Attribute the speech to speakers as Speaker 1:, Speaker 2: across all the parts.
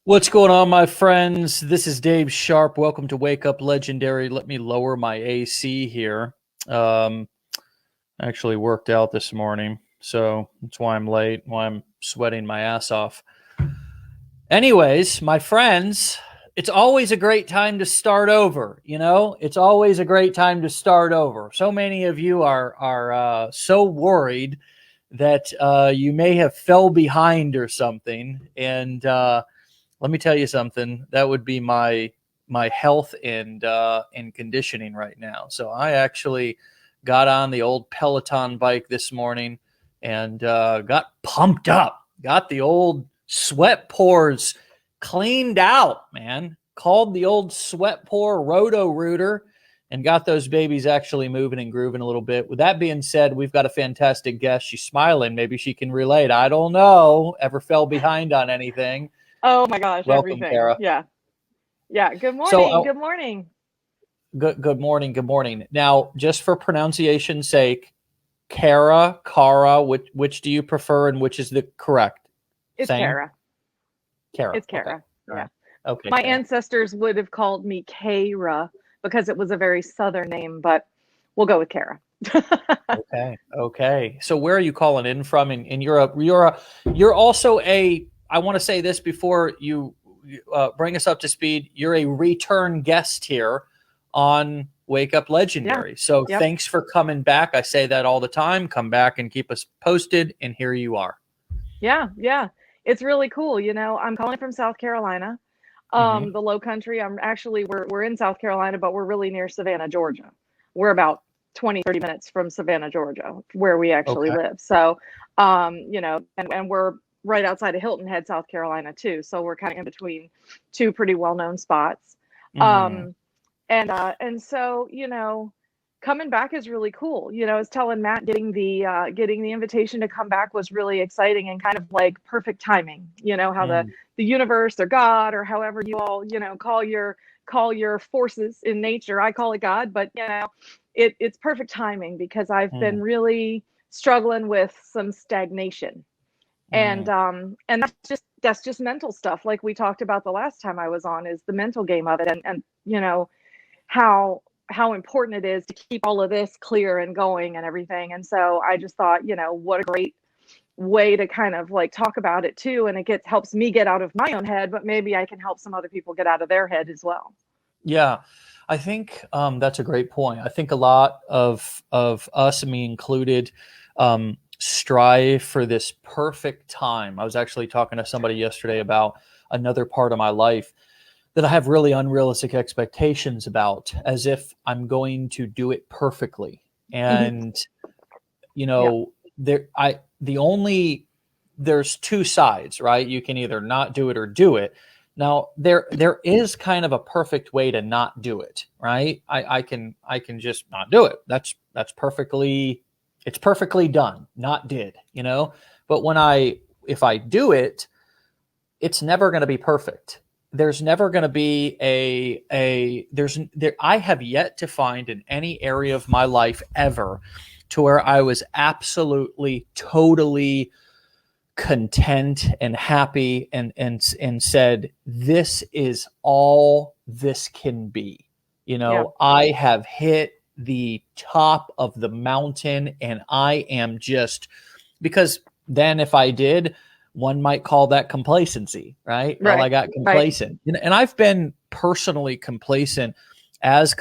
Speaker 1: What's going on, my friends? This is Dave Sharpe. Welcome to Wake Up Legendary. Let me lower my AC here. Um, actually worked out this morning, so that's why I'm late, why I'm sweating my ass off. Anyways, my friends, it's always a great time to start over. It's always a great time to start over. So many of you are so worried that you may have fell behind or something, and let me tell you something. That would be my health and conditioning right now. So I actually got on the old Peloton bike this morning and got pumped up. Got the old sweat pores cleaned out, man. Called the old sweat pore roto rooter and got those babies actually moving and grooving a little bit. With that being said, we've got a fantastic guest. She's smiling. Maybe she can relate. I don't know. Ever fell behind on anything?
Speaker 2: Oh my gosh,
Speaker 1: Welcome,
Speaker 2: everything.
Speaker 1: Kara.
Speaker 2: Yeah. Yeah. Good
Speaker 1: So,
Speaker 2: morning. Good morning.
Speaker 1: good morning. Good morning. Now, just for pronunciation's sake, Kara, which do you prefer and which is the correct?
Speaker 2: It's
Speaker 1: Same?
Speaker 2: Kara.
Speaker 1: Kara.
Speaker 2: It's Kara.
Speaker 1: Okay. All
Speaker 2: Yeah.
Speaker 1: right. Okay.
Speaker 2: My
Speaker 1: Kara.
Speaker 2: ancestors would have called me Kara because it was a very southern name, but we'll go with Kara.
Speaker 1: Okay. Okay. So where are you calling in from? In Europe? You're also I want to say this before you bring us up to speed. You're a return guest here on Wake Up Legendary.
Speaker 2: Yeah.
Speaker 1: So
Speaker 2: Yep.
Speaker 1: thanks for coming back. I say that all the time. Come back and keep us posted. And here you are.
Speaker 2: Yeah. Yeah. It's really cool. I'm calling from South Carolina,
Speaker 1: Mm-hmm.
Speaker 2: the low country. We're in South Carolina, but we're really near Savannah, Georgia. We're about 20, 30 minutes from Savannah, Georgia, where we actually
Speaker 1: Okay.
Speaker 2: live. So, and we're right outside of Hilton Head, South Carolina too. So we're kind of in between two pretty well-known spots.
Speaker 1: Mm.
Speaker 2: Um, and so, coming back is really cool. I was telling Matt getting the invitation to come back was really exciting and kind of like perfect timing. How the
Speaker 1: Mm.
Speaker 2: the universe or God or however you all, call your forces in nature. I call it God, but it's perfect timing because I've been
Speaker 1: Mm.
Speaker 2: really struggling with some stagnation. And
Speaker 1: Mm.
Speaker 2: and that's just mental stuff like we talked about the last time I was on, is the mental game of it, and how important it is to keep all of this clear and going and everything. And so I just thought, what a great way to kind of like talk about it too, and it helps me get out of my own head, but maybe I can help some other people get out of their head as well.
Speaker 1: Yeah, I think that's a great point. I think a lot of us, me included, strive for this perfect time. I was actually talking to somebody yesterday about another part of my life that I have really unrealistic expectations about, as if I'm going to do it perfectly.
Speaker 2: Hmm.
Speaker 1: And you
Speaker 2: Yeah.
Speaker 1: know, there I the only there's two sides, right? You can either not do it or do it. Now there is kind of a perfect way to not do it, right? I can just not do it. That's perfectly it's perfectly done, not did. But if I do it, it's never going to be perfect. There's never going to be I have yet to find in any area of my life ever to where I was absolutely totally content and happy and said, this is all this can be.
Speaker 2: Yeah.
Speaker 1: I have hit the top of the mountain and I am just, because then if I did, one might call that complacency, right? Well, I
Speaker 2: Right.
Speaker 1: got
Speaker 2: Right.
Speaker 1: complacent. And I've been personally complacent as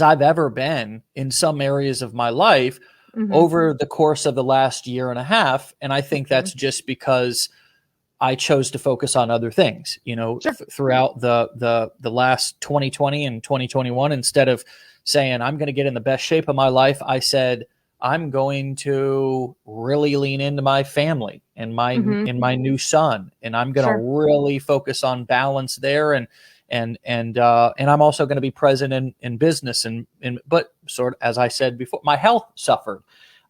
Speaker 1: I've ever been in some areas of my life
Speaker 2: Hmm.
Speaker 1: over the course of the last year and a half. And I think
Speaker 2: Hmm.
Speaker 1: that's just because I chose to focus on other things,
Speaker 2: Sure.
Speaker 1: throughout the last 2020 and 2021. Instead of saying I'm going to get in the best shape of my life, I said I'm going to really lean into my family and
Speaker 2: Hmm.
Speaker 1: my new son, and I'm going
Speaker 2: Sure.
Speaker 1: to really focus on balance there, and I'm also going to be present in business, but sort of, as I said before, my health suffered.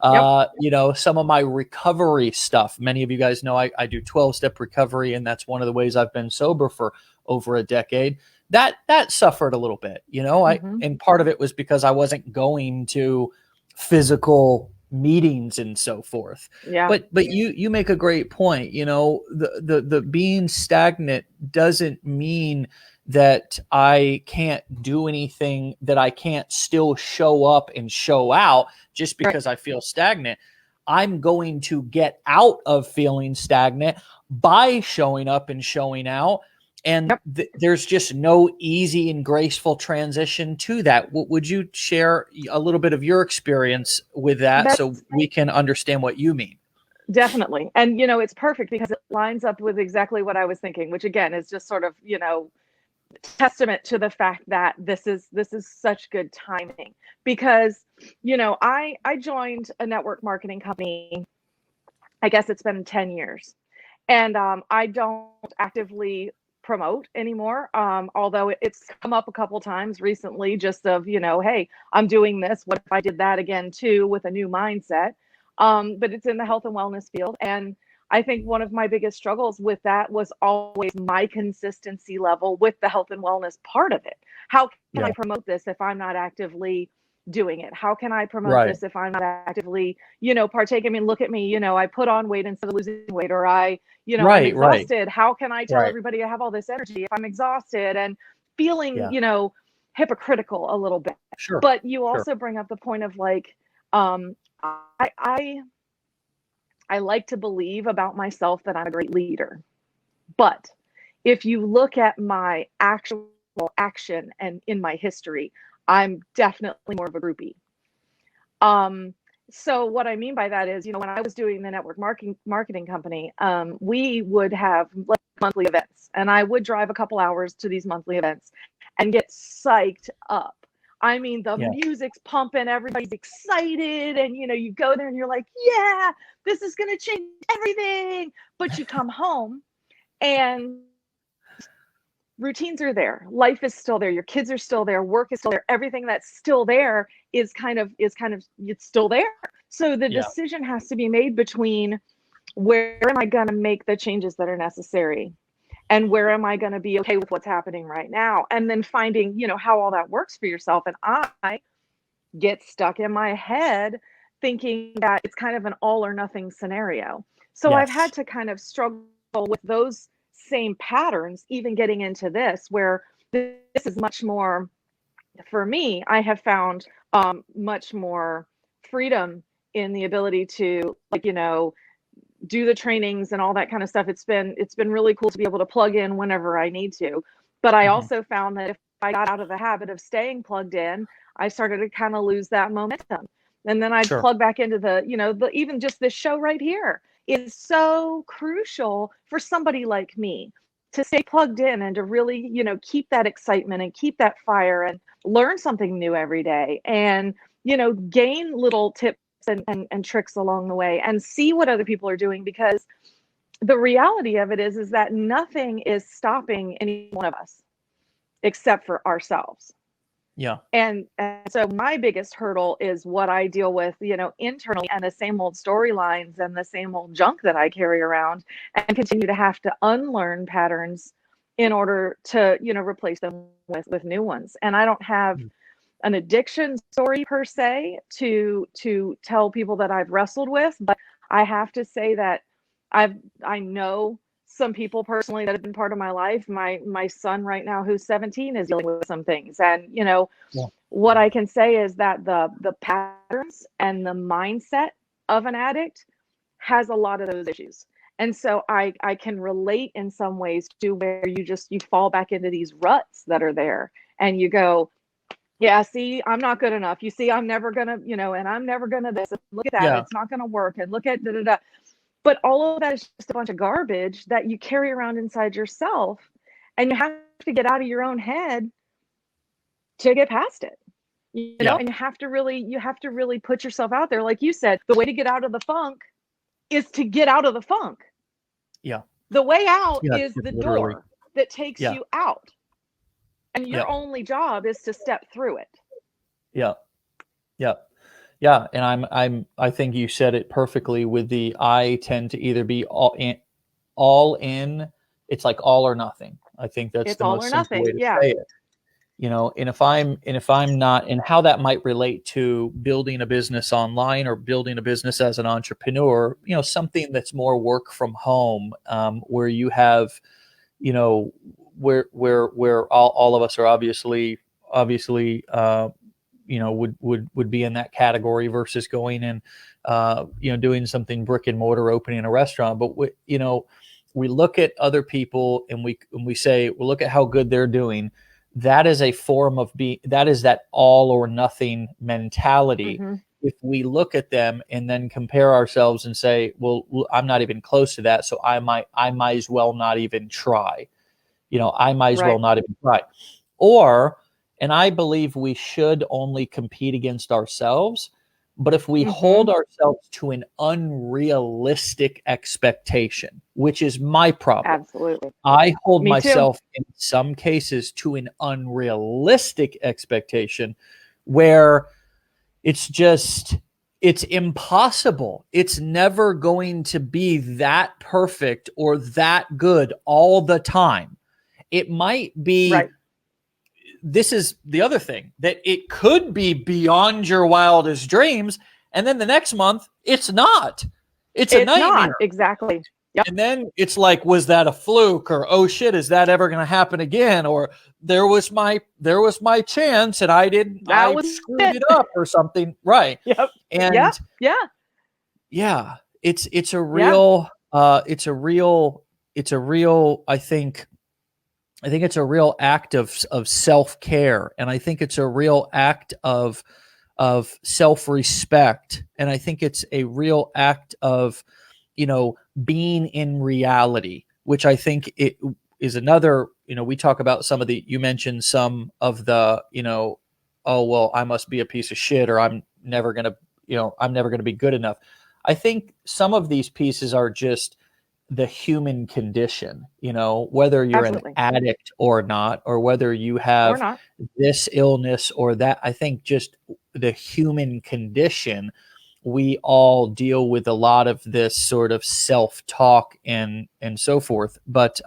Speaker 2: Yep.
Speaker 1: Some of my recovery stuff. Many of you guys know I do 12-step recovery, and that's one of the ways I've been sober for over a decade. That suffered a little bit,
Speaker 2: Hmm.
Speaker 1: and part of it was because I wasn't going to physical meetings and so forth.
Speaker 2: Yeah.
Speaker 1: But you make a great point. The being stagnant doesn't mean that I can't do anything, that I can't still show up and show out just because I feel stagnant. I'm going to get out of feeling stagnant by showing up and showing out. And there's just no easy and graceful transition to that. Would you share a little bit of your experience with that so we can understand what you mean?
Speaker 2: Definitely. And, it's perfect because it lines up with exactly what I was thinking, which again is just sort of, testament to the fact that this is such good timing because, I joined a network marketing company. I guess it's been 10 years. And I don't actively promote anymore. Although it's come up a couple times recently, just of, hey, I'm doing this. What if I did that again too, with a new mindset? But it's in the health and wellness field. And I think one of my biggest struggles with that was always my consistency level with the health and wellness part of it. How can I promote this if I'm not actively doing it? How can I promote this if I'm not actively, partaking? I mean, look at me, I put on weight instead of losing weight, or I'm exhausted. How can I tell everybody I have all this energy if I'm exhausted and feeling, hypocritical a little bit?
Speaker 1: Sure.
Speaker 2: But you also bring up the point of like, I like to believe about myself that I'm a great leader. But if you look at my actual action and in my history, I'm definitely more of a groupie. So what I mean by that is, when I was doing the network marketing company, we would have like monthly events, and I would drive a couple hours to these monthly events and get psyched up. I mean, the music's pumping, everybody's excited, and you go there and you're like, yeah, this is going to change everything. But you come home and routines are there. Life is still there. Your kids are still there. Work is still there. Everything that's still there is kind of it's still there. So the decision has to be made between where am I going to make the changes that are necessary, and where am I going to be okay with what's happening right now? And then finding, how all that works for yourself. And I get stuck in my head thinking that it's kind of an all or nothing scenario. So I've had to kind of struggle with those same patterns, even getting into this, where this is much more, for me, I have found much more freedom in the ability to, like, do the trainings and all that kind of stuff. It's been really cool to be able to plug in whenever I need to. But I also found that if I got out of the habit of staying plugged in, I started to kind of lose that momentum. And then I'd plug back into even just this show right here is so crucial for somebody like me to stay plugged in and to really, keep that excitement and keep that fire and learn something new every day and, gain little tips and tricks along the way and see what other people are doing, because the reality of it is that nothing is stopping any one of us except for ourselves.
Speaker 1: Yeah.
Speaker 2: And so my biggest hurdle is what I deal with, internally, and the same old storylines and the same old junk that I carry around, and continue to have to unlearn patterns in order to, replace them with new ones. And I don't have an addiction story per se to tell people that I've wrestled with, but I have to say that I know some people personally that have been part of my life. My son right now, who's 17, is dealing with some things, and what I can say is that the patterns and the mindset of an addict has a lot of those issues. And so I can relate in some ways to where you fall back into these ruts that are there, and you go, yeah, see, I'm not good enough. You see, I'm never gonna, and I'm never gonna this. And look at that, it's not gonna work. And look at da da da. But all of that is just a bunch of garbage that you carry around inside yourself, and you have to get out of your own head to get past it. And you have to really put yourself out there. Like you said, the way to get out of the funk is to get out of the funk.
Speaker 1: Yeah.
Speaker 2: The way out is the
Speaker 1: literally
Speaker 2: door that takes you out. And your only job is to step through it.
Speaker 1: Yeah. Yeah. Yeah. And I think you said it perfectly with I tend to either be all in. It's like all or nothing. I think that's the most simple way to say it. And if I'm not, and how that might relate to building a business online or building a business as an entrepreneur, something that's more work from home, where you have, where all of us are obviously, would be in that category versus going and, doing something brick and mortar, opening a restaurant. But we look at other people and we say, well, look at how good they're doing. That is a form of that is that all or nothing mentality.
Speaker 2: Mm-hmm.
Speaker 1: If we look at them and then compare ourselves and say, well, I'm not even close to that, so I might as well not even try. I might as well not even try. Or, and I believe we should only compete against ourselves, but if we hold ourselves to an unrealistic expectation, which is my problem.
Speaker 2: Absolutely.
Speaker 1: I hold
Speaker 2: Me
Speaker 1: myself
Speaker 2: too.
Speaker 1: in some cases to an unrealistic expectation where it's impossible. It's never going to be that perfect or that good all the time. It might be.
Speaker 2: Right.
Speaker 1: This is the other thing, that it could be beyond your wildest dreams, and then the next month it's not. It's a nightmare.
Speaker 2: Not. Exactly. Yep.
Speaker 1: And then it's like, was that a fluke? Or, oh shit, is that ever going to happen again? Or there was my chance and I screwed it up or something. Right.
Speaker 2: Yep.
Speaker 1: And
Speaker 2: yeah,
Speaker 1: it's a real, I think it's a real act of self-care. And I think it's a real act of self-respect. And I think it's a real act of, being in reality, which I think it is another, we talk about you mentioned some of the, oh, well, I must be a piece of shit, or I'm never going to be good enough. I think some of these pieces are just the human condition, whether you're
Speaker 2: Absolutely.
Speaker 1: an addict or not, or whether you have this illness or that. I think just the human condition, we all deal with a lot of this sort of self-talk and so forth. But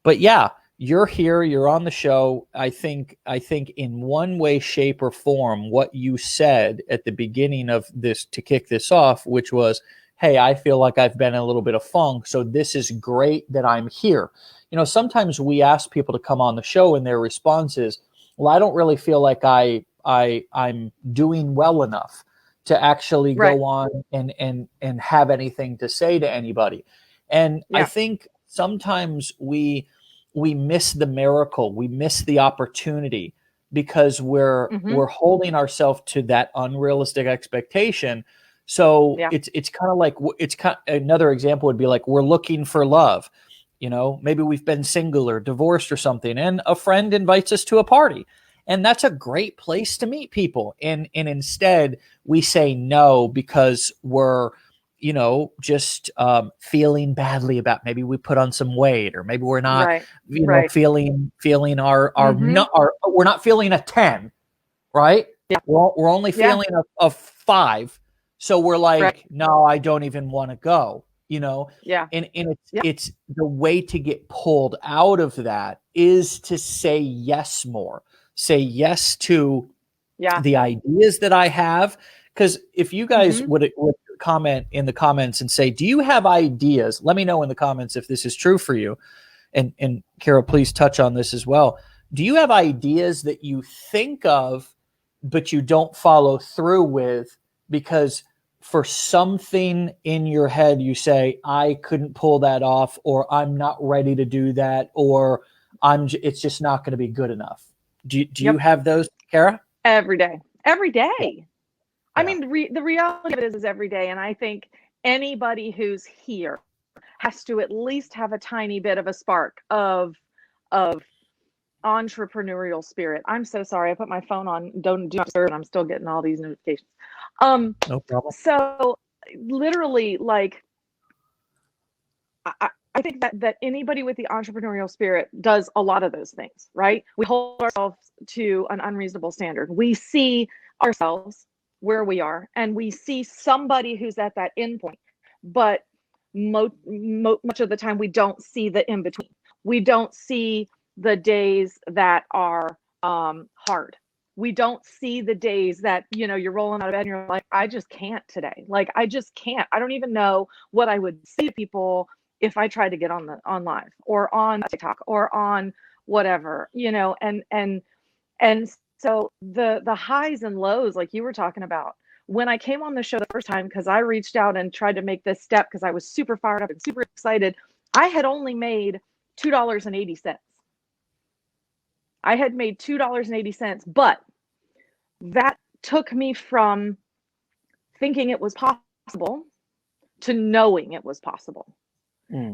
Speaker 1: yeah, you're here, you're on the show. I think in one way, shape, or form, what you said at the beginning of this to kick this off, which was, hey, I feel like I've been in a little bit of funk, so this is great that I'm here. Sometimes we ask people to come on the show and their response is, well, I don't really feel like I'm doing well enough to actually go on and have anything to say to anybody. And I think sometimes we miss the miracle, we miss the opportunity because we're holding ourselves to that unrealistic expectation. So it's kind of like, another example would be like, we're looking for love. Maybe we've been single or divorced or something, and a friend invites us to a party. And that's a great place to meet people. And instead we say no because we're, just feeling badly about, maybe we put on some weight, or maybe we're not, feeling we're not feeling a 10, right? Yeah. We're only feeling a 5. So we're like, no, I don't even want to go,
Speaker 2: Yeah.
Speaker 1: And it's the way to get pulled out of that is to say yes more. Say yes to the ideas that I have. Because if you guys would comment in the comments and say, do you have ideas? Let me know in the comments if this is true for you. And Kara, please touch on this as well. Do you have ideas that you think of, but you don't follow through with because for something in your head you say, I couldn't pull that off, or I'm not ready to do that, or it's just not going to be good enough? Do you have those, Kara?
Speaker 2: Every day. Yeah. I mean, the reality of it is every day. And I think anybody who's here has to at least have a tiny bit of a spark of entrepreneurial spirit. I'm so sorry. I put my phone on do not disturb, and I'm still getting all these notifications.
Speaker 1: No problem.
Speaker 2: So literally, like, I think that anybody with the entrepreneurial spirit does a lot of those things, right? We hold ourselves to an unreasonable standard. We see ourselves where we are, and we see somebody who's at that end point, but much of the time we don't see the in between. We don't see the days that are hard. We don't see the days that, you're rolling out of bed and you're like, I just can't today. Like, I just can't. I don't even know what I would say to people if I tried to get on live or on TikTok or on whatever, and so the highs and lows, like you were talking about, when I came on the show the first time, because I reached out and tried to make this step because I was super fired up and super excited, I had only made $2.80. I had made $2.80, but that took me from thinking it was possible to knowing it was possible.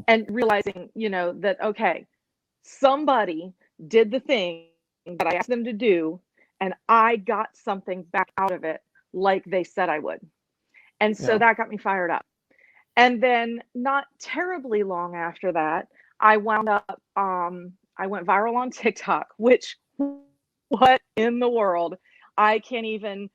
Speaker 2: And realizing, that, okay, somebody did the thing that I asked them to do, and I got something back out of it like they said I would. And so that got me fired up. And then not terribly long after that, I wound up, I went viral on TikTok, which, what in the world? I can't even,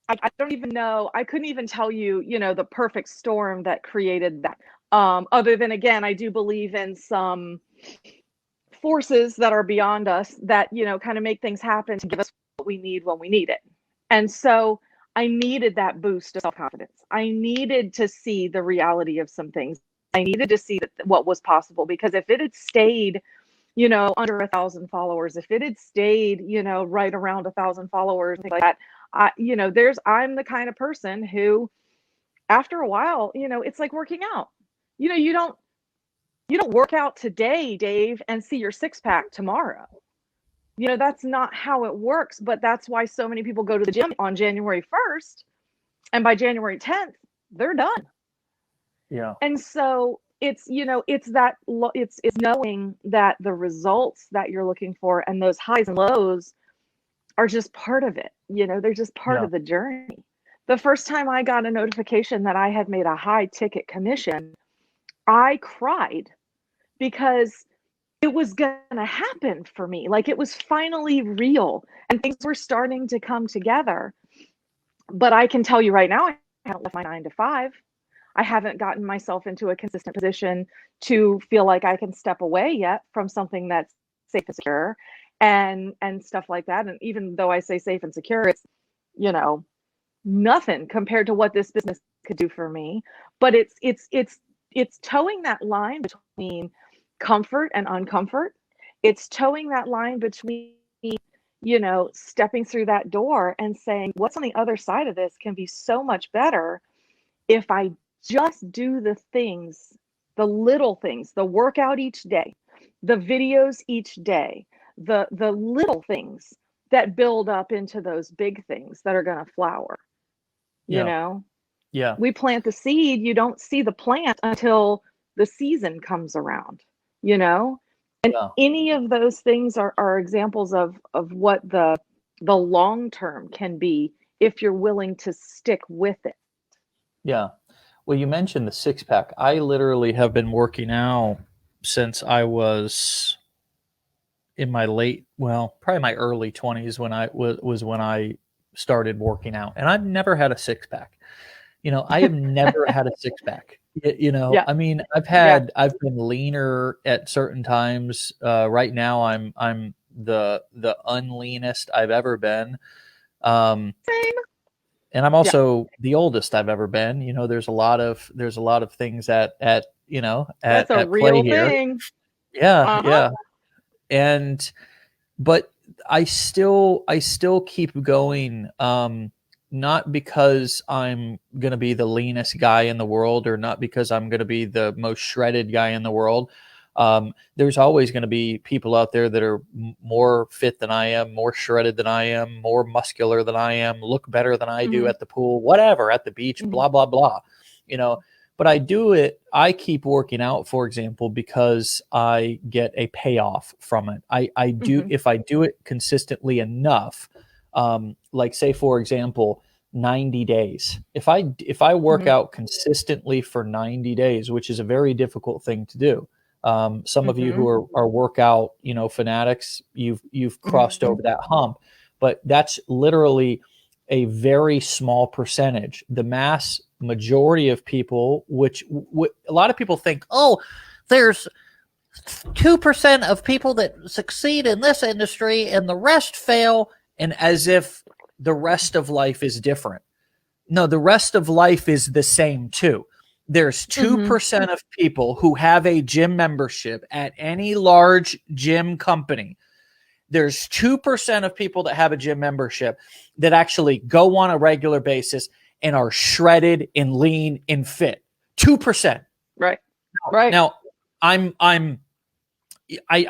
Speaker 2: I don't even know. I couldn't even tell you, the perfect storm that created that. Other than, again, I do believe in some forces that are beyond us that, kind of make things happen to give us what we need when we need it. And so I needed that boost of self-confidence. I needed to see the reality of some things. I needed to see what was possible, because if it had stayed, under 1,000 followers, if it had stayed, right around 1,000 followers, things like that, I'm the kind of person who, after a while, it's like working out. You don't work out today, Dave, and see your six pack tomorrow. That's not how it works, but that's why so many people go to the gym on January 1st, and by January 10th, they're done.
Speaker 1: Yeah.
Speaker 2: And so it's knowing that the results that you're looking for and those highs and lows are just part of it. They're just part of the journey. The first time I got a notification that I had made a high ticket commission, I cried, because it was going to happen for me. Like, it was finally real and things were starting to come together. But I can tell you right now, I haven't left my 9 to 5. I haven't gotten myself into a consistent position to feel like I can step away yet from something that's safe and secure and stuff like that. And even though I say safe and secure, it's, nothing compared to what this business could do for me. But it's towing that line between comfort and uncomfort. It's towing that line between, stepping through that door and saying, what's on the other side of this can be so much better if I just do the things, the little things, the workout each day, the videos each day, the little things that build up into those big things that are going to flower.
Speaker 1: Yeah.
Speaker 2: We plant the seed, you don't see the plant until the season comes around, and any of those things are examples of what the long term can be if you're willing to stick with it.
Speaker 1: Yeah. Well, you mentioned the six pack. I literally have been working out since I was in my probably my early 20s when I was when I started working out, and I've never had a six pack. I have never had a six pack. I mean, I've been leaner at certain times. Right now I'm the unleanest I've ever been.
Speaker 2: Same.
Speaker 1: And I'm also the oldest I've ever been. There's a lot of things at
Speaker 2: That's a
Speaker 1: at
Speaker 2: real
Speaker 1: play here.
Speaker 2: thing.
Speaker 1: Yeah. But I still keep going. Not because I'm going to be the leanest guy in the world, or not because I'm going to be the most shredded guy in the world. There's always going to be people out there that are more fit than I am, more shredded than I am, more muscular than I am, look better than I do at the pool, whatever, at the beach, blah, blah, blah. But I keep working out, for example, because I get a payoff from it. I do, if I do it consistently enough, like say, for example, 90 days. If I work out consistently for 90 days, which is a very difficult thing to do. Some of you who are workout, fanatics, you've crossed over that hump, but that's literally a very small percentage. The mass majority of people, which a lot of people think, oh, there's 2% of people that succeed in this industry and the rest fail, and as if the rest of life is different. No, the rest of life is the same too. There's 2% of people who have a gym membership at any large gym company. There's 2% of people that have a gym membership that actually go on a regular basis and are shredded and lean and fit. 2%.
Speaker 2: Right. Right.
Speaker 1: Now, I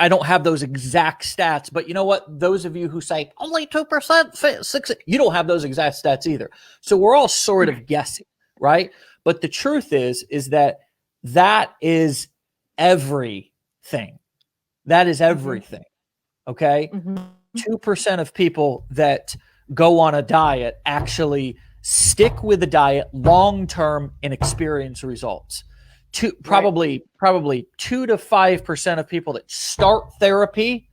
Speaker 1: don't have those exact stats, but you know what? Those of you who say only 2% fit, you don't have those exact stats either. So we're all sort of guessing, right? But the truth is that is everything. That is everything. Okay. 2% of people that go on a diet actually stick with the diet long-term and experience results. Probably 2 to 5% of people that start therapy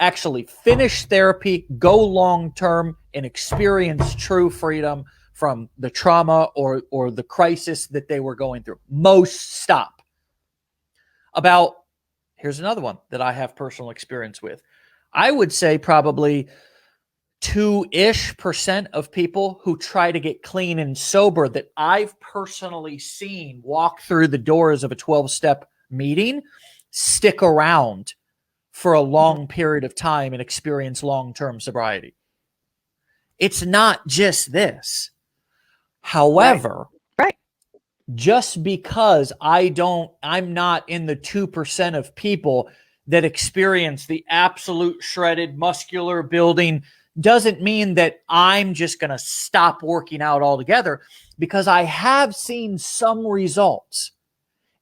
Speaker 1: actually finish therapy, go long-term, and experience true freedom from the trauma or the crisis that they were going through. Most stop. Here's another one that I have personal experience with. I would say probably 2-ish% of people who try to get clean and sober that I've personally seen walk through the doors of a 12-step meeting stick around for a long period of time and experience long-term sobriety. It's not just this. However, just because I'm not in the 2% of people that experience the absolute shredded muscular building doesn't mean that I'm just going to stop working out altogether, because I have seen some results.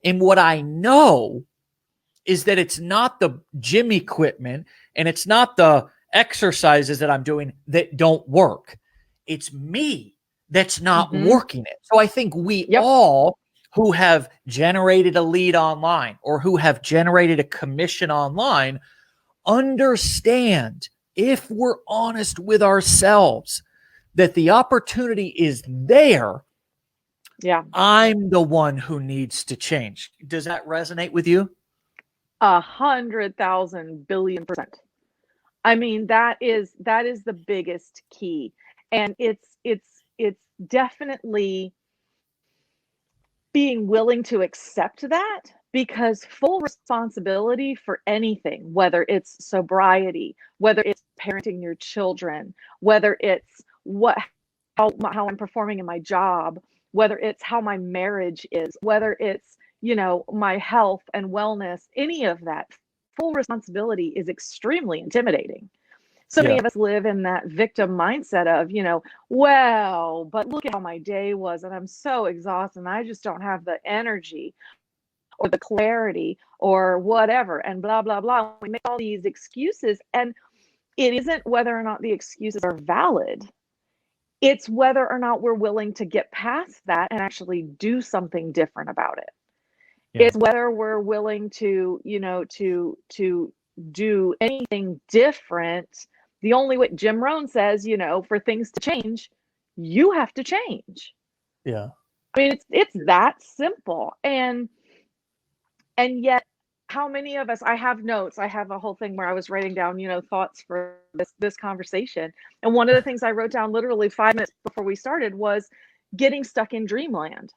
Speaker 1: And what I know is that it's not the gym equipment and it's not the exercises that I'm doing that don't work. It's me that's not working it. So I think we all who have generated a lead online or who have generated a commission online understand, if we're honest with ourselves, that the opportunity is there.
Speaker 2: Yeah.
Speaker 1: I'm the one who needs to change. Does that resonate with you?
Speaker 2: 100,000 billion%. I mean, that is the biggest key. And it's definitely being willing to accept that, because full responsibility for anything, whether it's sobriety, whether it's parenting your children, whether it's how I'm performing in my job, whether it's how my marriage is, whether it's, my health and wellness, any of that, full responsibility is extremely intimidating. So many of us live in that victim mindset of, well, but look at how my day was and I'm so exhausted and I just don't have the energy or the clarity or whatever and blah, blah, blah. We make all these excuses, and it isn't whether or not the excuses are valid. It's whether or not we're willing to get past that and actually do something different about it. It's whether we're willing to, to do anything different. The only way Jim Rohn says, for things to change, you have to change.
Speaker 1: Yeah.
Speaker 2: I mean, it's that simple. And yet, how many of us, I have notes, I have a whole thing where I was writing down, thoughts for this conversation. And one of the things I wrote down literally 5 minutes before we started was getting stuck in dreamland.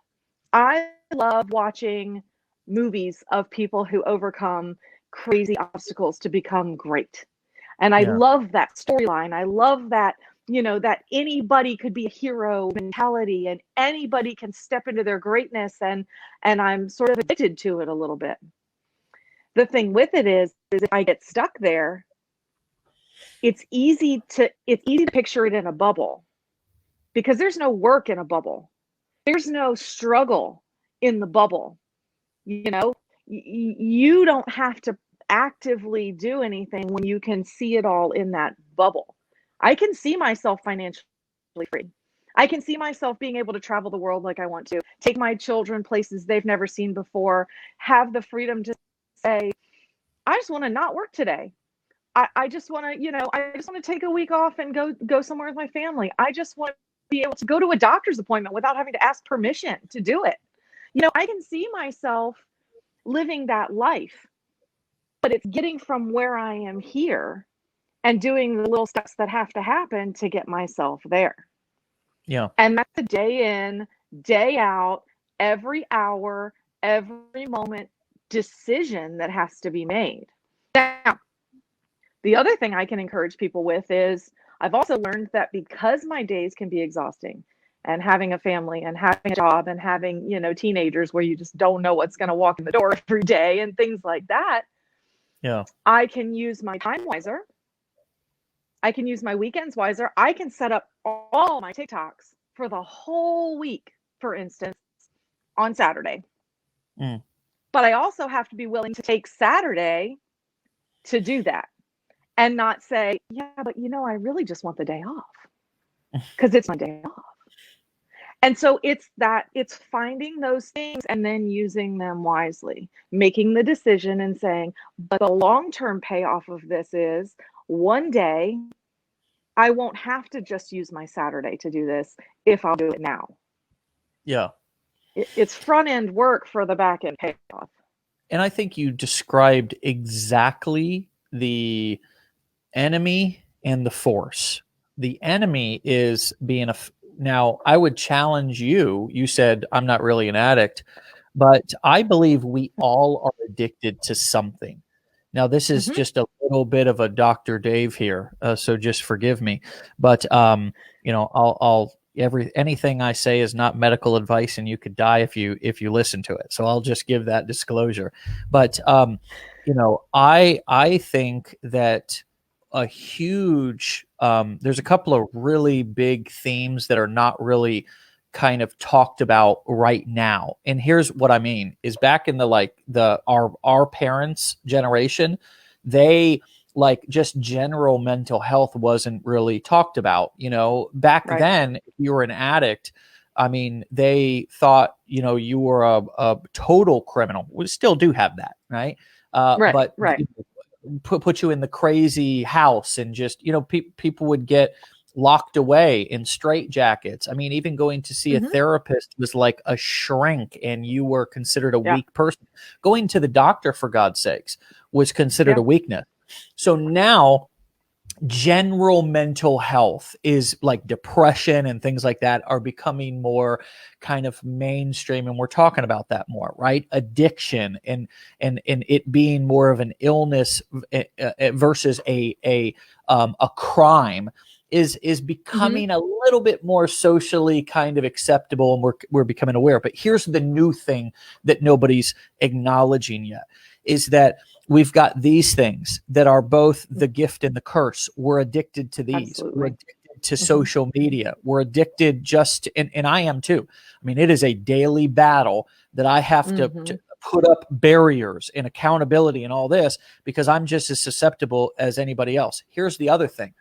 Speaker 2: I love watching movies of people who overcome crazy obstacles to become great. And I love that storyline. I love that, that anybody could be a hero mentality and anybody can step into their greatness. And I'm sort of addicted to it a little bit. The thing with it is if I get stuck there, it's easy to picture it in a bubble, because there's no work in a bubble. There's no struggle in the bubble. You don't have to actively do anything when you can see it all in that bubble. I can see myself financially free. I can see myself being able to travel the world like I want to, take my children places they've never seen before, have the freedom to say, I just want to not work today. I just want to, I just want to take a week off and go somewhere with my family. I just want to be able to go to a doctor's appointment without having to ask permission to do it. I can see myself living that life. but it's getting from where I am here and doing the little steps that have to happen to get myself there.
Speaker 1: Yeah.
Speaker 2: And that's a day in, day out, every hour, every moment decision that has to be made. Now, the other thing I can encourage people with is I've also learned that because my days can be exhausting, and having a family and having a job and having, teenagers where you just don't know what's going to walk in the door every day and things like that,
Speaker 1: Yeah.
Speaker 2: I can use my time wiser. I can use my weekends wiser. I can set up all my TikToks for the whole week, for instance, on Saturday.
Speaker 1: Mm.
Speaker 2: But I also have to be willing to take Saturday to do that and not say, yeah, but I really just want the day off because it's my day off. And so it's finding those things and then using them wisely, making the decision and saying, but the long-term payoff of this is one day I won't have to just use my Saturday to do this if I'll do it now.
Speaker 1: Yeah.
Speaker 2: It's front-end work for the back-end payoff.
Speaker 1: And I think you described exactly the enemy and the force. The enemy is being now, I would challenge you. You said, I'm not really an addict, but I believe we all are addicted to something. Now, this is just a little bit of a Dr. Dave here, so just forgive me. But anything I say is not medical advice, and you could die if you listen to it. So I'll just give that disclosure. But I think that a huge there's a couple of really big themes that are not really kind of talked about right now. And here's what I mean is back in our parents' generation, they just general mental health wasn't really talked about. Back
Speaker 2: Right.
Speaker 1: then, if you were an addict, I mean, they thought, you were a total criminal. We still do have that, right?
Speaker 2: Right.
Speaker 1: But
Speaker 2: right.
Speaker 1: Put you in the crazy house and just, people would get locked away in straitjackets. I mean, even going to see a therapist was like a shrink and you were considered a weak person. Going to the doctor, for God's sakes, was considered a weakness. So now general mental health is like depression and things like that are becoming more kind of mainstream, and we're talking about that more, right? Addiction and it being more of an illness versus a crime is becoming a little bit more socially kind of acceptable, and we're becoming aware. But here's the new thing that nobody's acknowledging yet is that we've got these things that are both the gift and the curse. We're addicted to these.
Speaker 2: Absolutely.
Speaker 1: We're addicted to social media. We're addicted and I am too. I mean, it is a daily battle that I have to put up barriers and accountability and all this because I'm just as susceptible as anybody else. Here's the other thing,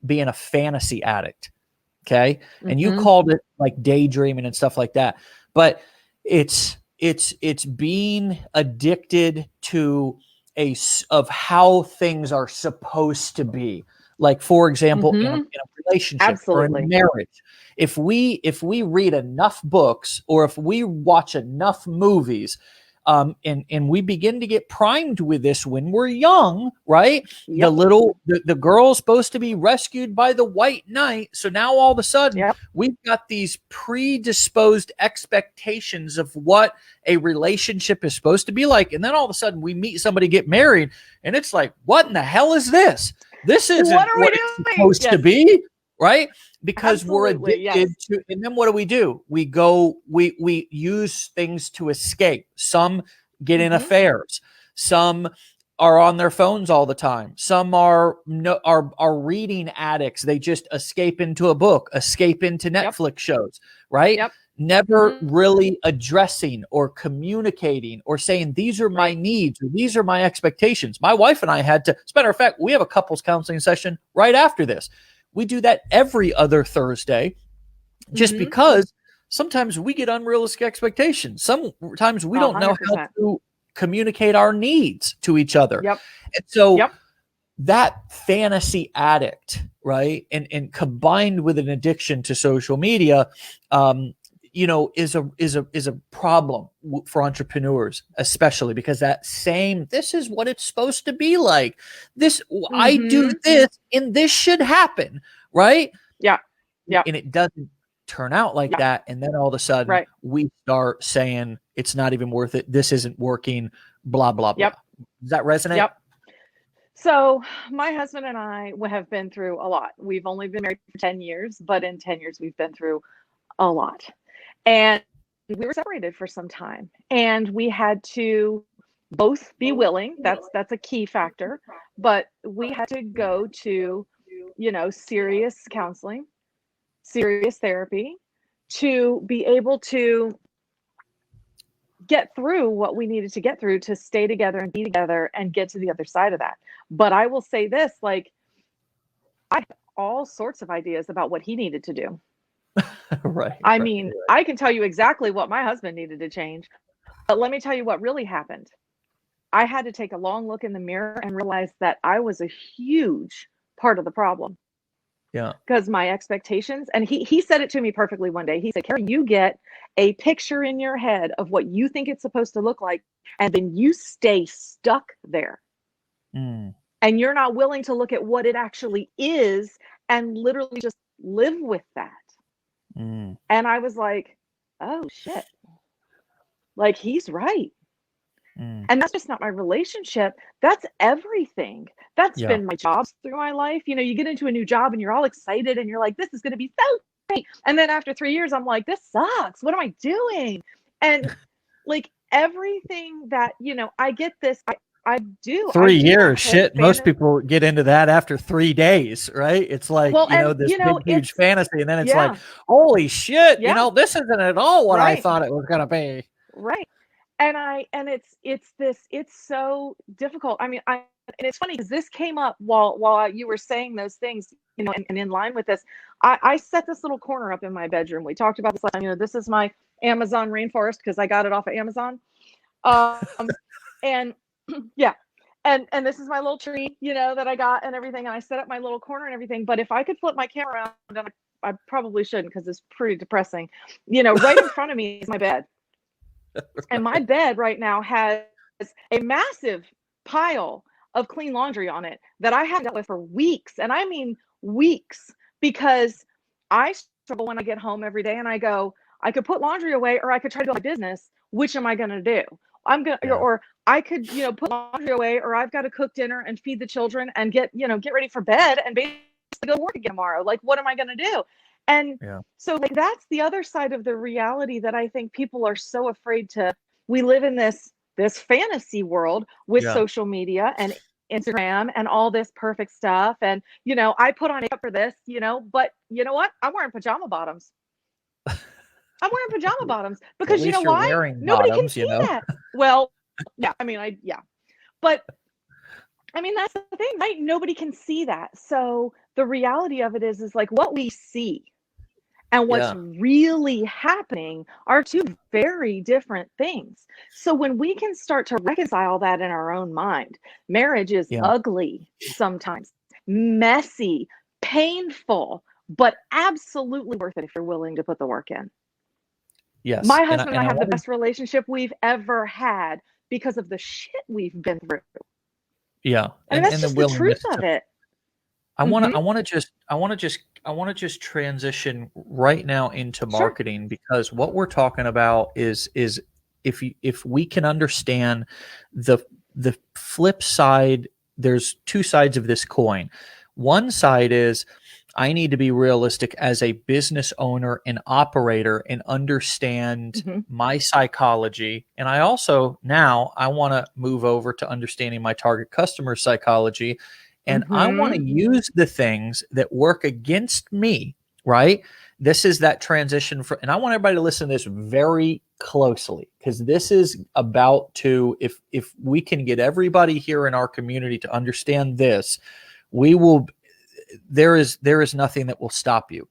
Speaker 1: being a fantasy addict. Okay. And you called it like daydreaming and stuff like that, but it's being addicted to of how things are supposed to be. Like, for example, in a relationship or in a marriage, if we read enough books or if we watch enough movies, and we begin to get primed with this when we're young, right? Yep. The girl's supposed to be rescued by the white knight. So now all of a sudden we've got these predisposed expectations of what a relationship is supposed to be like. And then all of a sudden we meet somebody, get married, and it's like, what in the hell is this? This isn't what it's supposed to be, right? Because we're addicted to, and then what do? We use things to escape. Some get in affairs. Some are on their phones all the time. Some are reading addicts. They just escape into a book, escape into Netflix shows, right? Yep. Never really addressing or communicating or saying, these are my needs, or these are my expectations. My wife and I had to, as a matter of fact, we have a couples counseling session right after this. We do that every other Thursday just because sometimes we get unrealistic expectations. Sometimes we don't know how to communicate our needs to each other. Yep. And so that fantasy addict, right? And combined with an addiction to social media, is a problem for entrepreneurs, especially because this is what it's supposed to be like. I do this and this should happen, right?
Speaker 2: Yeah. Yeah.
Speaker 1: And it doesn't turn out like that. And then all of a sudden we start saying it's not even worth it. This isn't working, blah, blah, blah. Does that resonate?
Speaker 2: Yep. So my husband and I have been through a lot. We've only been married for 10 years, but in 10 years, we've been through a lot. And we were separated for some time, and we had to both be willing. That's a key factor, but we had to go to, serious counseling, serious therapy to be able to get through what we needed to get through to stay together and be together and get to the other side of that. But I will say this, like, I have all sorts of ideas about what he needed to do. I mean, I can tell you exactly what my husband needed to change, but let me tell you what really happened. I had to take a long look in the mirror and realize that I was a huge part of the problem.
Speaker 1: Yeah.
Speaker 2: Because my expectations, and he said it to me perfectly one day. He said, Carrie, you get a picture in your head of what you think it's supposed to look like, and then you stay stuck there. And you're not willing to look at what it actually is and literally just live with that. And I was like, oh shit, like he's right. And that's just not my relationship. That's everything. That's been my jobs through my life. You get into a new job and you're all excited and you're like, this is going to be so great. And then after 3 years, I'm like, this sucks. What am I doing? And like everything that, I get this. I do.
Speaker 1: 3 years, shit. Most people get into that after 3 days, right? It's like, this big, huge fantasy. And then it's like, holy shit, this isn't at all what I thought it was going to be.
Speaker 2: Right. And it's so difficult. I mean, and it's funny because this came up while you were saying those things, and in line with this, I set this little corner up in my bedroom. We talked about this, this is my Amazon rainforest because I got it off of Amazon. And yeah. And this is my little tree, that I got and everything. And I set up my little corner and everything. But if I could flip my camera around, and I probably shouldn't because it's pretty depressing. Right in front of me is my bed. And my bed right now has a massive pile of clean laundry on it that I haven't dealt with for weeks. And I mean weeks, because I struggle when I get home every day and I go, I could put laundry away or I could try to do my business. Which am I going to do? Or I could, put laundry away, or I've got to cook dinner and feed the children and get ready for bed and basically go to work again tomorrow. Like, what am I going to do? And so like, that's the other side of the reality that I think people are so afraid to. We live in this fantasy world with social media and Instagram and all this perfect stuff. And, I put on makeup for this, but you know what? I'm wearing pajama bottoms. I'm wearing pajama bottoms because you know why? Nobody can see that. Well, yeah, I mean, but I mean, that's the thing, right? Nobody can see that. So the reality of it is like what we see and what's really happening are two very different things. So when we can start to reconcile that in our own mind, marriage is ugly sometimes, messy, painful, but absolutely worth it if you're willing to put the work in.
Speaker 1: Yes.
Speaker 2: My husband and I have the best relationship we've ever had because of the shit we've been through.
Speaker 1: Yeah.
Speaker 2: And that's just the truth of it.
Speaker 1: I want to just transition right now into marketing, because what we're talking about is if we can understand the flip side, there's two sides of this coin. One side is I need to be realistic as a business owner and operator and understand my psychology. And I also I want to move over to understanding my target customer psychology. And I want to use the things that work against me, right? This is that transition and I want everybody to listen to this very closely, because this is about to, if we can get everybody here in our community to understand this, there is nothing that will stop you.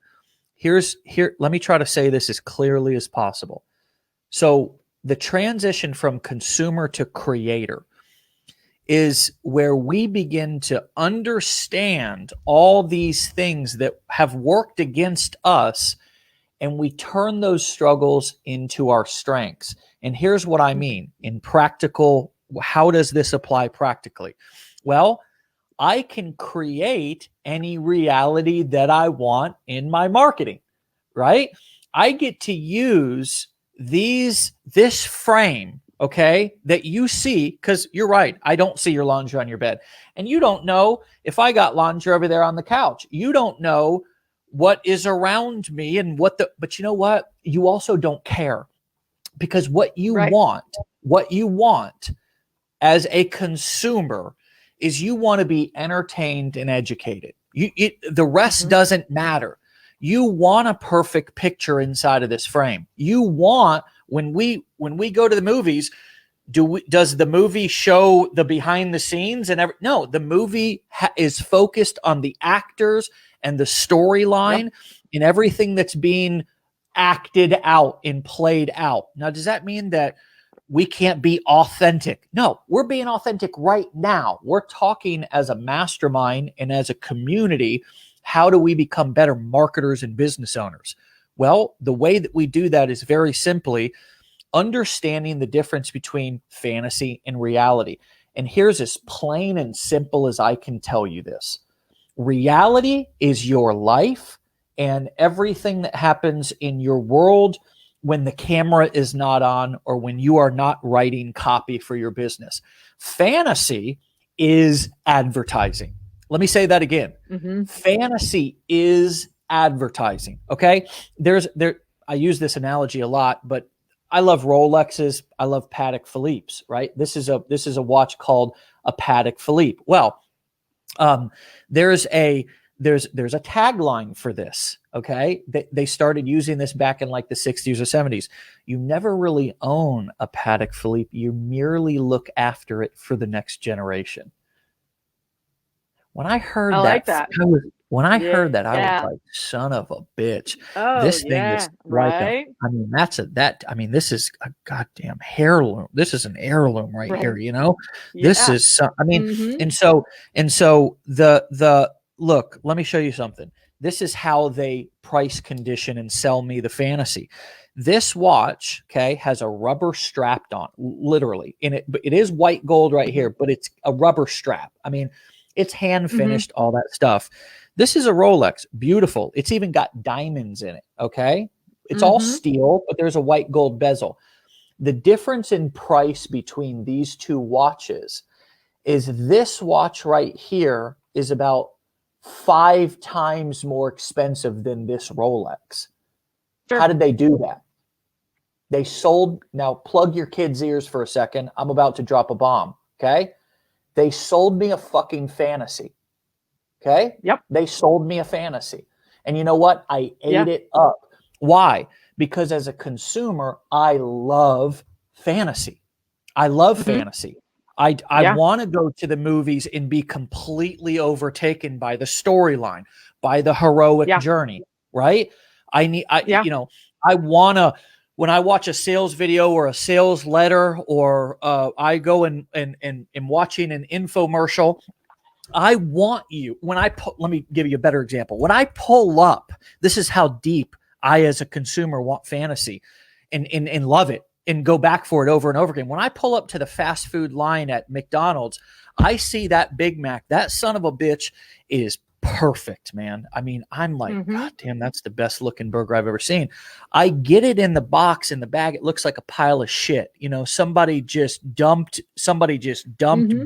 Speaker 1: Let me try to say this as clearly as possible. So the transition from consumer to creator is where we begin to understand all these things that have worked against us and we turn those struggles into our strengths. And here's what I mean in practical. How does this apply practically? Well, I can create any reality that I want in my marketing, right? I get to use this frame, okay, that you see, because you're right, I don't see your laundry on your bed. And you don't know if I got laundry over there on the couch. You don't know what is around me and but you know what? You also don't care, because what you want as a consumer is you want to be entertained and educated. The rest doesn't matter. You want a perfect picture inside of this frame. You want, when we go to the movies, does the movie show the behind the scenes and no, the movie is focused on the actors and the storyline and everything that's being acted out and played out. Now, does that mean that we can't be authentic? No, we're being authentic right now. We're talking as a mastermind and as a community. How do we become better marketers and business owners? Well, the way that we do that is very simply understanding the difference between fantasy and reality. And here's as plain and simple as I can tell you this. Reality is your life and everything that happens in your world when the camera is not on or when you are not writing copy for your business. Fantasy is advertising. Let me say that again. Fantasy is advertising. Okay. I use this analogy a lot, but I love Rolexes. I love Patek Philippe's, right? This is a watch called a Patek Philippe. Well, there's a tagline for this. Okay. They started using this back in like the 60s or 70s. You never really own a Patek Philippe. You merely look after it for the next generation. When I heard
Speaker 2: I like that.
Speaker 1: I was like, son of a bitch.
Speaker 2: Oh,
Speaker 1: this thing is
Speaker 2: right.
Speaker 1: This is a goddamn heirloom. This is an heirloom right here, you know? This is, and so the look, let me show you something. This is how they price, condition, and sell me the fantasy. This watch, okay, has a rubber strap on, literally. And it is white gold right here, but it's a rubber strap. I mean, it's hand finished, all that stuff. This is a Rolex. Beautiful. It's even got diamonds in it. Okay. It's all steel, but there's a white gold bezel. The difference in price between these two watches is this watch right here is about 5 times more expensive than this Rolex. Sure. How did they do that? They sold, now plug your kids' ears for a second. I'm about to drop a bomb. Okay. They sold me a fucking fantasy. Okay.
Speaker 2: Yep.
Speaker 1: They sold me a fantasy. And you know what? I ate it up. Why? Because as a consumer, I love fantasy. I love fantasy. I want to go to the movies and be completely overtaken by the storyline, by the heroic journey, right? I want to, when I watch a sales video or a sales letter, or I go and am watching an infomercial, I want you, let me give you a better example. When I pull up, this is how deep I as a consumer want fantasy and love it and go back for it over and over again. When I pull up to the fast food line at McDonald's, I see that Big Mac. That son of a bitch is perfect, man. I mean, I'm like, God damn, that's the best looking burger I've ever seen. I get it in the box, in the bag. It looks like a pile of shit. You know, somebody just dumped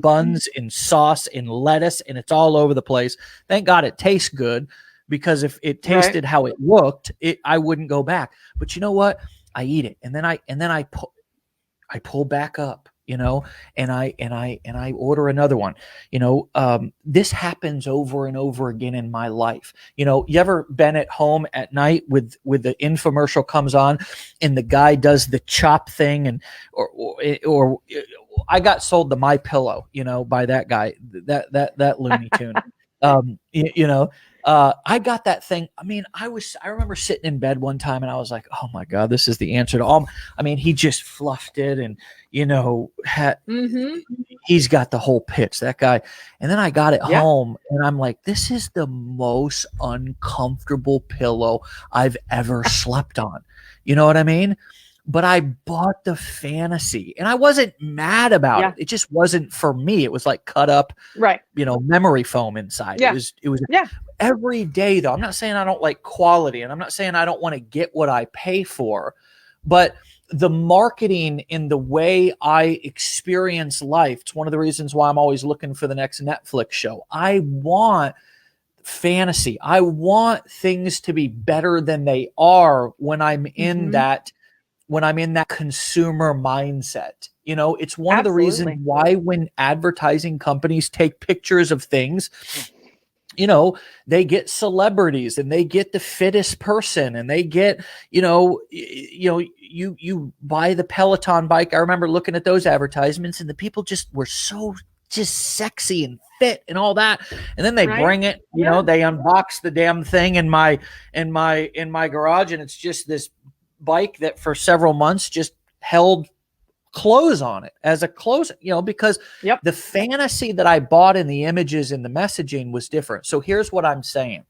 Speaker 1: buns and sauce and lettuce, and it's all over the place. Thank God it tastes good, because if it tasted how it looked, I wouldn't go back. But you know what? I eat it, and then I pull back up, you know, and I order another one. You know, this happens over and over again in my life. You know, you ever been at home at night with the infomercial comes on, and the guy does the chop thing, and or I got sold the My Pillow, you know, by that guy, that Looney Tune. You know. I got that thing. I mean, I remember sitting in bed one time and I was like, oh my God, this is the answer to all. I mean, he just fluffed it, and, you know, he's got the whole pitch, that guy. And then I got it
Speaker 2: Yeah.
Speaker 1: home and I'm like, this is the most uncomfortable pillow I've ever slept on. You know what I mean? But I bought the fantasy and I wasn't mad about
Speaker 2: Yeah.
Speaker 1: it. It just wasn't for me. It was like cut up,
Speaker 2: Right.
Speaker 1: memory foam inside.
Speaker 2: Yeah.
Speaker 1: It was
Speaker 2: Yeah.
Speaker 1: every day though. I'm not saying I don't like quality and I'm not saying I don't want to get what I pay for, but the marketing in the way I experience life, it's one of the reasons why I'm always looking for the next Netflix show. I want fantasy. I want things to be better than they are when I'm in that consumer mindset. It's one of the reasons
Speaker 2: Absolutely.
Speaker 1: why when advertising companies take pictures of things, they get celebrities and they get the fittest person and they get, you buy the Peloton bike. I remember looking at those advertisements and the people just were so just sexy and fit and all that. And then they bring it, they unbox the damn thing in my garage and it's just this bike that for several months just held clothes on it as a close, because the fantasy that I bought in the images and the messaging was different. So here's what I'm saying,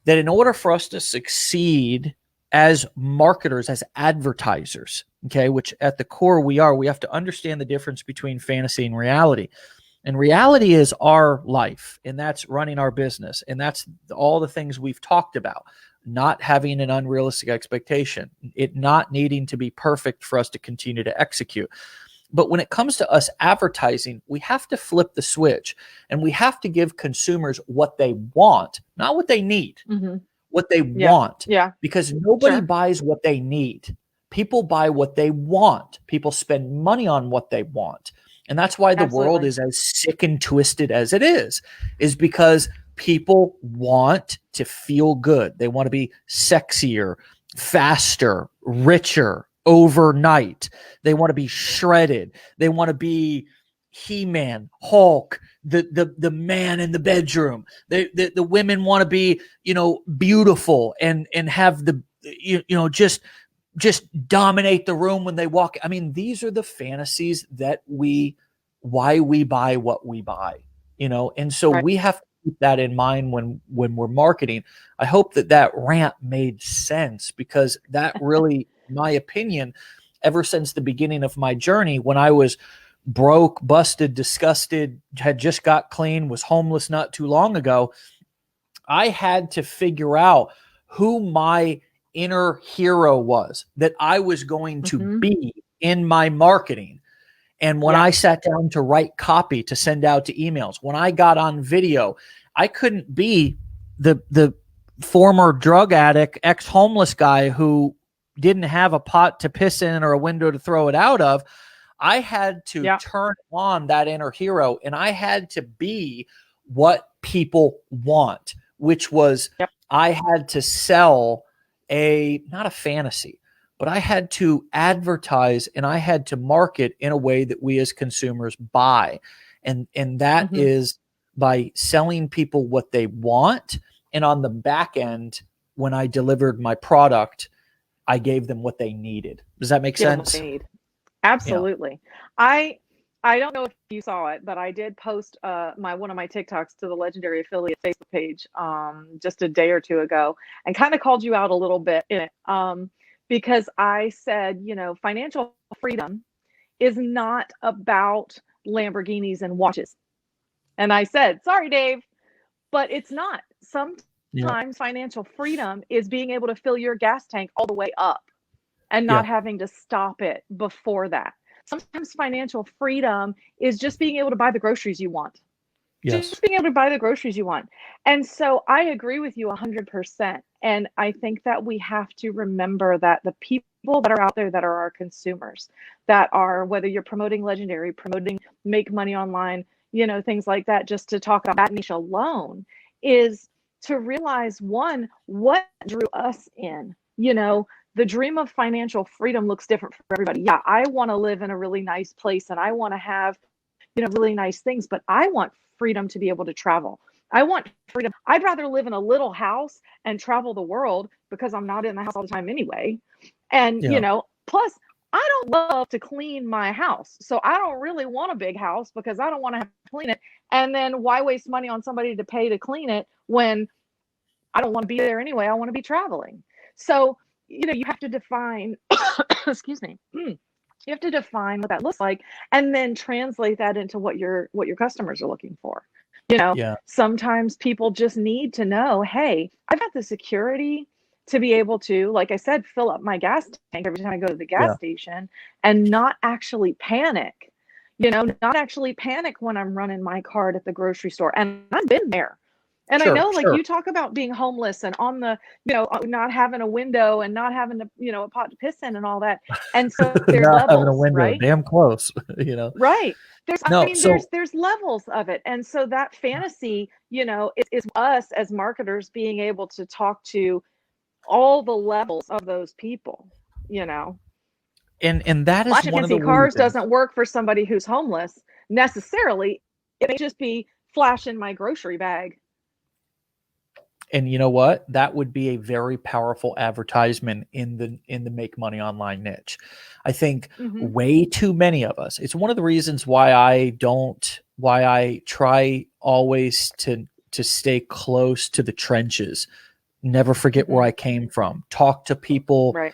Speaker 1: that in order for us to succeed as marketers, as advertisers, okay, which at the core we have to understand the difference between fantasy and reality. And reality is our life, and that's running our business, and that's all the things we've talked about. Not having an unrealistic expectation, it not needing to be perfect for us to continue to execute. But when it comes to us advertising, we have to flip the switch and we have to give consumers what they want, not what they need, what they want.
Speaker 2: Yeah.
Speaker 1: Because nobody buys what they need. People buy what they want. People spend money on what they want. And that's why the world is as sick and twisted as it is because people want to feel good. They want to be sexier, faster, richer, overnight. They want to be shredded. They want to be He-Man, Hulk, the man in the bedroom. The women want to be, beautiful and have the, just dominate the room when they walk. I mean, these are the fantasies that why we buy what we buy, and so we have to keep that in mind when we're marketing. I hope that rant made sense because that really, in my opinion, ever since the beginning of my journey, when I was broke, busted, disgusted, had just got clean, was homeless not too long ago, I had to figure out who my inner hero was that I was going to be in my marketing. And when I sat down to write copy to send out to emails, when I got on video, I couldn't be the former drug addict, ex-homeless guy who didn't have a pot to piss in or a window to throw it out of. I had to turn on that inner hero and I had to be what people want, which was I had to sell not a fantasy, but I had to advertise and I had to market in a way that we as consumers buy. And that is by selling people what they want. And on the back end, when I delivered my product, I gave them what they needed. Does that make sense?
Speaker 2: Absolutely. Yeah. I don't know if you saw it, but I did post one of my TikToks to the Legendary Affiliate Facebook page just a day or two ago and kind of called you out a little bit in it because I said, financial freedom is not about Lamborghinis and watches. And I said, sorry, Dave, but it's not. Sometimes financial freedom is being able to fill your gas tank all the way up and not having to stop it before that. Sometimes financial freedom is just being able to buy the groceries you want. Just being able to buy the groceries you want. And so I agree with you 100%. And I think that we have to remember that the people that are out there that are our consumers, that are, whether you're promoting Legendary, promoting Make Money Online, things like that, just to talk about that niche alone, is to realize, one, what drew us in. The dream of financial freedom looks different for everybody. Yeah, I want to live in a really nice place and I want to have, really nice things, but I want freedom to be able to travel. I want freedom. I'd rather live in a little house and travel the world because I'm not in the house all the time anyway. And, plus I don't love to clean my house. So I don't really want a big house because I don't want to have to clean it. And then why waste money on somebody to pay to clean it when I don't want to be there anyway? I want to be traveling. So, you have to define, excuse me. You have to define what that looks like and then translate that into what your customers are looking for.
Speaker 1: Yeah.
Speaker 2: Sometimes people just need to know, hey, I've got the security to be able to, like I said, fill up my gas tank every time I go to the gas
Speaker 1: Yeah.
Speaker 2: station and not actually panic. Not actually panic when I'm running my cart at the grocery store. And I've been there. And I
Speaker 1: Sure.
Speaker 2: know, like,
Speaker 1: Sure.
Speaker 2: you talk about being homeless and on the, not having a window and not having a pot to piss in and all that. And so there's
Speaker 1: Not having a
Speaker 2: levels,
Speaker 1: window,
Speaker 2: right?
Speaker 1: damn close, you know.
Speaker 2: Right.
Speaker 1: No, so
Speaker 2: There's levels of it. And so that fantasy, is us as marketers being able to talk to all the levels of those people,
Speaker 1: and that is
Speaker 2: Flashing
Speaker 1: one of the
Speaker 2: fancy cars
Speaker 1: reasons.
Speaker 2: doesn't work for somebody who's homeless necessarily. It may just be flashing my grocery bag.
Speaker 1: And you know what? That would be a very powerful advertisement in the make money online niche. I think
Speaker 2: Mm-hmm.
Speaker 1: way too many of us. It's one of the reasons why I try always to stay close to the trenches. Never forget
Speaker 2: Mm-hmm.
Speaker 1: where I came from. Talk to people.
Speaker 2: Right.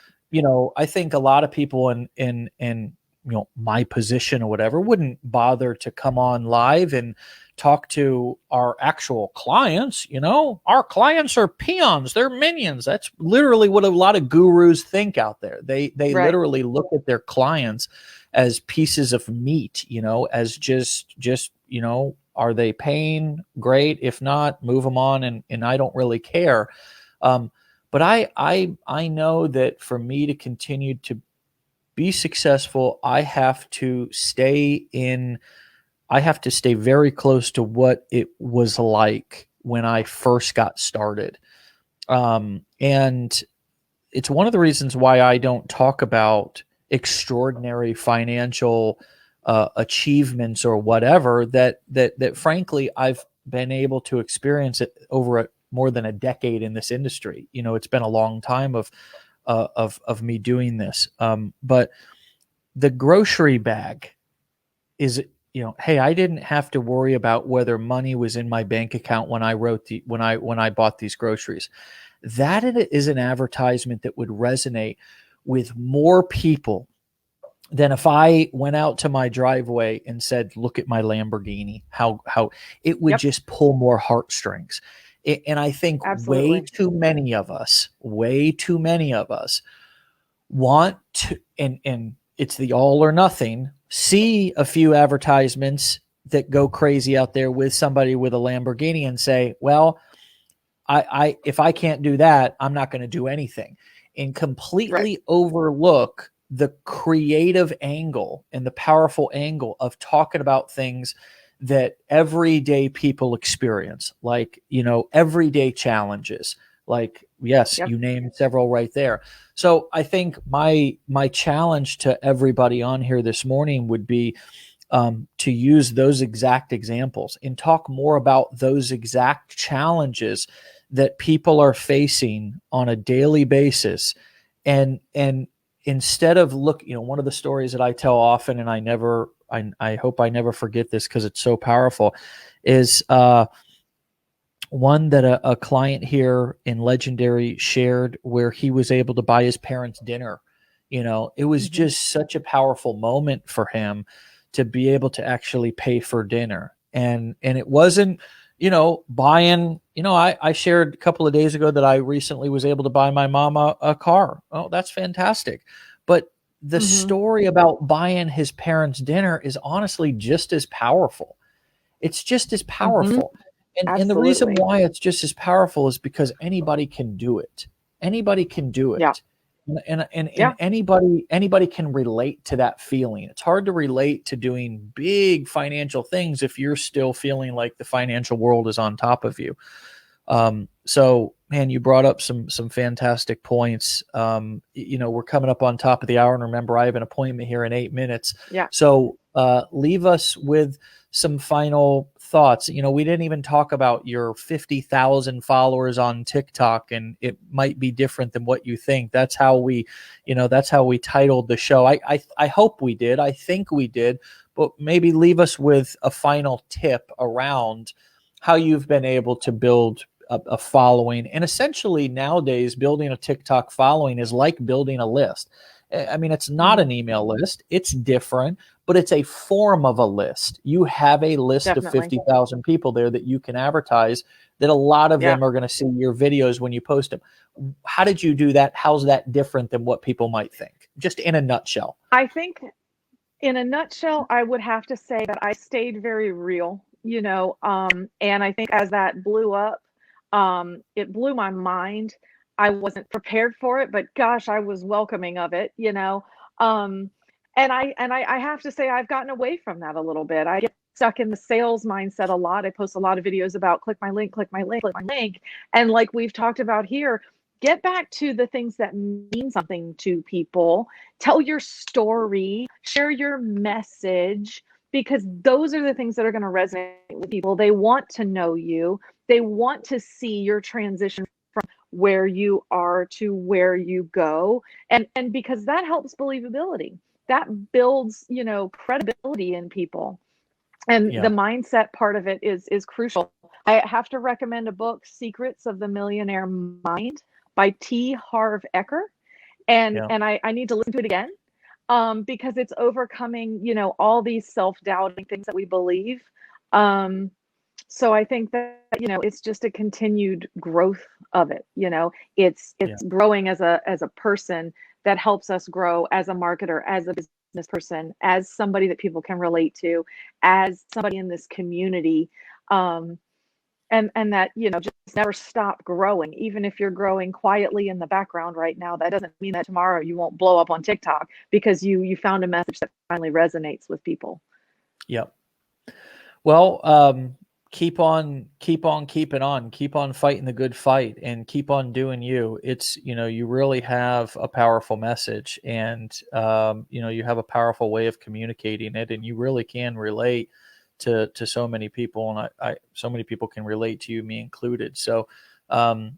Speaker 1: I think a lot of people in my position or whatever wouldn't bother to come on live and talk to our actual clients. Our clients are peons, they're minions. That's literally what a lot of gurus think out there. They
Speaker 2: Right.
Speaker 1: literally look at their clients as pieces of meat, as just are they paying? Great. If not, move them on, and I don't really care. But I know that for me to continue to be successful, I have to stay very close to what it was like when I first got started. And it's one of the reasons why I don't talk about extraordinary financial achievements or whatever that frankly I've been able to experience it over more than a decade in this industry. It's been a long time of me doing this. But the grocery bag is, hey, I didn't have to worry about whether money was in my bank account when I bought these groceries. That is an advertisement that would resonate with more people than if I went out to my driveway and said, "Look at my Lamborghini." How it would
Speaker 2: Yep.
Speaker 1: just pull more heartstrings. And I think way
Speaker 2: Absolutely.
Speaker 1: too many of us want to, and it's the all or nothing, see a few advertisements that go crazy out there with somebody with a Lamborghini and say, well, I if I can't do that, I'm not going to do anything, and completely
Speaker 2: Right.
Speaker 1: overlook the creative angle and the powerful angle of talking about things that everyday people experience, like, everyday challenges. Like, yes,
Speaker 2: Yep.
Speaker 1: you named several right there. So I think my challenge to everybody on here this morning would be to use those exact examples and talk more about those exact challenges that people are facing on a daily basis. And instead of one of the stories that I tell often, and I hope I never forget this because it's so powerful, is one that a client here in Legendary shared, where he was able to buy his parents dinner. It was
Speaker 2: Mm-hmm.
Speaker 1: just such a powerful moment for him to be able to actually pay for dinner. And it wasn't, buying, I shared a couple of days ago that I recently was able to buy my mom a car. Oh, that's fantastic. But the
Speaker 2: Mm-hmm.
Speaker 1: story about buying his parents dinner is honestly just as powerful. It's just as
Speaker 2: Mm-hmm.
Speaker 1: powerful. And the reason
Speaker 2: Absolutely.
Speaker 1: why it's just as powerful is because anybody can do it. Anybody can do
Speaker 2: Yeah.
Speaker 1: it. And
Speaker 2: Yeah.
Speaker 1: anybody can relate to that feeling. It's hard to relate to doing big financial things if you're still feeling like the financial world is on top of you. So man, you brought up some fantastic points. We're coming up on top of the hour, and remember, I have an appointment here in 8 minutes.
Speaker 2: Yeah.
Speaker 1: So leave us with some final thoughts. We didn't even talk about your 50,000 followers on TikTok, and it might be different than what you think. That's how we titled the show. I hope we did. I think we did, but maybe leave us with a final tip around how you've been able to build a following. And essentially nowadays, building a TikTok following is like building a list. I mean, it's not an email list. It's different, but it's a form of a list. You have a list of 50,000 people there that you can advertise, that a lot of them are going to see your videos when you post them. How did you do that? How's that different than what people might think? Just in a nutshell.
Speaker 2: I think in a nutshell, I would have to say that I stayed very real, and I think as that blew up, it blew my mind. I wasn't prepared for it, but gosh, I was welcoming of it, and I have to say I've gotten away from that a little bit. I get stuck in the sales mindset a lot. I post a lot of videos about click my link, click my link, click my link. And like we've talked about here, get back to the things that mean something to people. Tell your story, share your message, because those are the things that are going to resonate with people. They want to know you. They want to see your transition from where you are to where you go. And because that helps believability. That builds, credibility in people. And the mindset part of it is crucial. I have to recommend a book, Secrets of the Millionaire Mind by T. Harv Eker. And I need to listen to it again because it's overcoming, all these self-doubting things that we believe. So I think that, it's just a continued growth of it. It's growing as a person that helps us grow as a marketer, as a business person, as somebody that people can relate to, as somebody in this community. And that, just never stop growing. Even if you're growing quietly in the background right now, that doesn't mean that tomorrow you won't blow up on TikTok because you found a message that finally resonates with people.
Speaker 1: Yep. Well, keep on keeping on, keep on fighting the good fight, and keep on doing you. It's, you really have a powerful message, and, you have a powerful way of communicating it, and you really can relate to so many people. And I so many people can relate to you, me included. So, I'm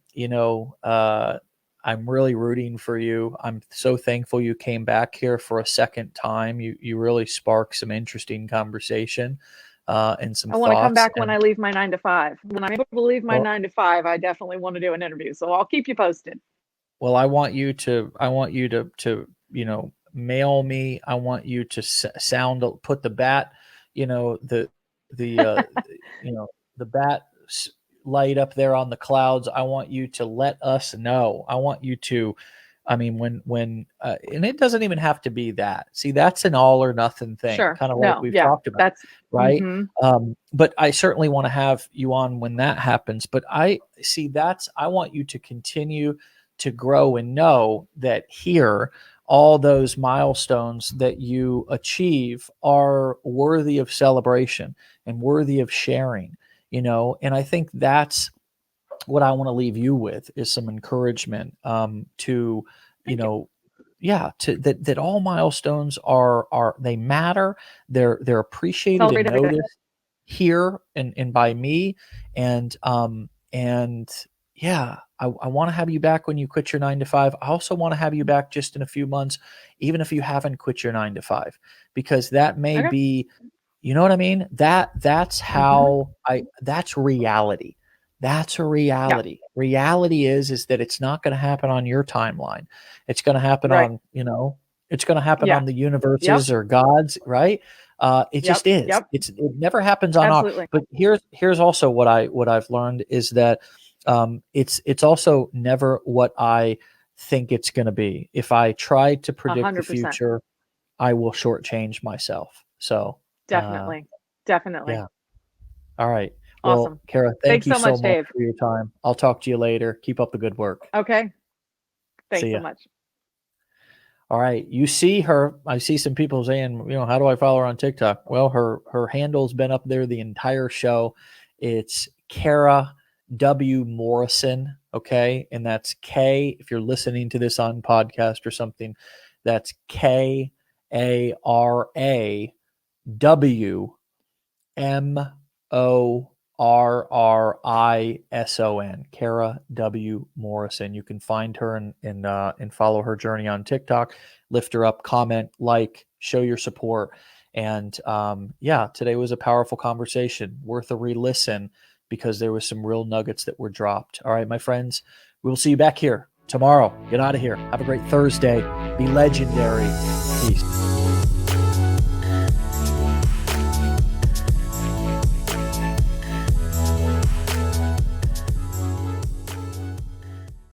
Speaker 1: really rooting for you. I'm so thankful you came back here for a second time. You really sparked some interesting conversation. And some
Speaker 2: I want to come back
Speaker 1: and
Speaker 2: when I leave my 9 to 5. When I'm able to leave my 9 to 5, I definitely want to do an interview. So I'll keep you posted.
Speaker 1: Well, I want you to mail me. I want you to put the bat, the bat light up there on the clouds. I want you to let us know. I want you to, when and it doesn't even have to be that. See, that's an all or nothing thing,
Speaker 2: sure.
Speaker 1: kind of what we've talked about.
Speaker 2: That's
Speaker 1: right. But I certainly want to have you on when that happens. But I want you to continue to grow and know that here, all those milestones that you achieve are worthy of celebration and worthy of sharing, and I think that's what I want to leave you with, is some encouragement to, that all milestones are they matter. They're appreciated
Speaker 2: Celebrate
Speaker 1: and noticed here and by me. And I want to have you back when you quit your 9 to 5. I also want to have you back just in a few months, even if you haven't quit your 9 to 5, because that may be, you know what I mean? That's how that's reality. That's a reality. Yeah. Reality is that it's not going to happen on your timeline. It's going to happen on, it's going to happen on the universes or God's, right? It just is. It never happens on our, but here's also what I've learned is that it's also never what I think it's going to be. If I try to predict 100%. The future, I will shortchange myself. So
Speaker 2: definitely.
Speaker 1: Yeah. All right.
Speaker 2: Awesome.
Speaker 1: Well, Kara, thank you so much,
Speaker 2: Dave,
Speaker 1: for your time. I'll talk to you later. Keep up the good work.
Speaker 2: Okay. Thanks so much.
Speaker 1: All right. You see her. I see some people saying, how do I follow her on TikTok? Well, her handle's been up there the entire show. It's Kara W. Morrison. Okay. And that's K. If you're listening to this on podcast or something, that's Kara W M O Rrison, Kara W. Morrison. You can find her and follow her journey on TikTok. Lift her up, comment, like, show your support. And today was a powerful conversation, worth a re-listen, because there was some real nuggets that were dropped. All right, my friends, we'll see you back here tomorrow. Get out of here. Have a great Thursday. Be legendary. Peace.